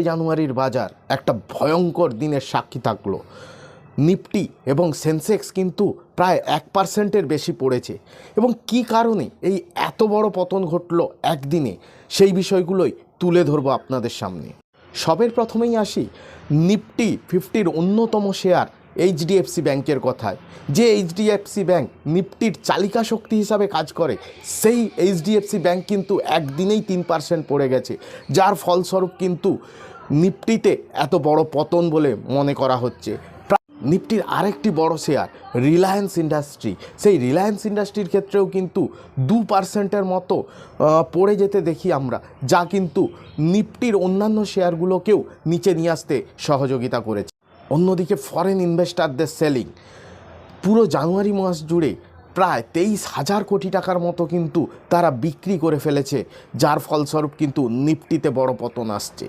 জানুয়ারির বাজার একটা ভয়ঙ্কর দিনের সাক্ষী থাকলো। নিফটি এবং সেন্সেক্স কিন্তু প্রায় 1% বেশি পড়েছে এবং কী কারণে এই এত বড় পতন ঘটলো একদিনে, সেই বিষয়গুলোই তুলে ধরবো আপনাদের সামনে। সবের প্রথমেই আসি নিফটি 50-র অন্যতম শেয়ার এইচডিএফসি ব্যাংকের কথায়। যে এইচডিএফসি ব্যাংক নিফটির চালিকা শক্তি হিসাবে কাজ করে, সেই এইচডিএফসি ব্যাংক কিন্তু একদিনেই 3% পড়ে গেছে, যার ফলস্বরূপ কিন্তু নিফটিতে এত বড় পতন বলে মনে করা হচ্ছে। নিফটির আরেকটি বড় শেয়ার রিলায়েন্স ইন্ডাস্ট্রি, সেই রিলায়েন্স ইন্ডাস্ট্রির ক্ষেত্রেও কিন্তু 2%-এর মতো পড়ে যেতে দেখি আমরা, যা কিন্তু নিফটির অন্যান্য শেয়ারগুলোকেও নিচে নিয়ে আসতে সহযোগিতা করেছে। অন্যদিকে ফরেন ইনভেস্টারদের সেলিং পুরো জানুয়ারি মাস জুড়ে প্রায় 23,000 কোটি টাকার মতো কিন্তু তারা বিক্রি করে ফেলেছে, যার ফলস্বরূপ কিন্তু নিফটিতে বড় পতন আসছে।